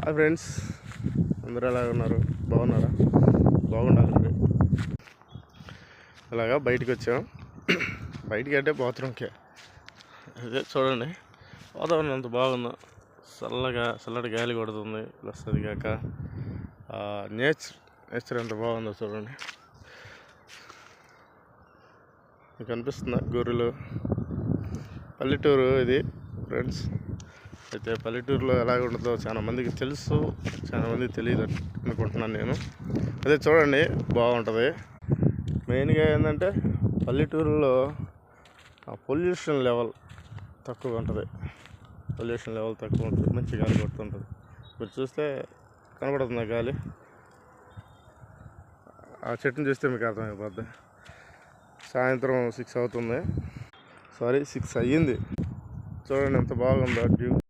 Hi friends, అందరూ ఎలా ఉన్నారు? బాగున్నారా? బాగుండాలండి. ఇలాగా బయటికి వచ్చాం. బయటికి అంటే బాత్రూమ్కే. అదే చూడండి, వాతావరణం ఎంత బాగుందో. చల్లటి గాలి కొడుతుంది. ప్లస్ అది కాక నేచర్ ఎంత బాగుందో చూడండి. మీకు అనిపిస్తుందా? గొర్రెలు. పల్లెటూరు ఇది ఫ్రెండ్స్. అయితే పల్లెటూరులో ఎలాగ ఉంటుందో చాలా మందికి తెలుసు, చాలా మందికి తెలియదు అనుకుంటున్నాను నేను. అదే చూడండి, బాగుంటుంది. మెయిన్గా ఏంటంటే పల్లెటూరులో పొల్యూషన్ లెవెల్ తక్కువ ఉంటుంది. మంచి గాలి కొడుతుంటుంది. మీరు చూస్తే కనబడుతుంది గాలి. ఆ చెట్టుని చూస్తే మీకు అర్థమైపోద్ది. సాయంత్రం 6 అవుతుంది. 6 అయ్యింది. చూడండి ఎంత బాగుందో వ్యూ.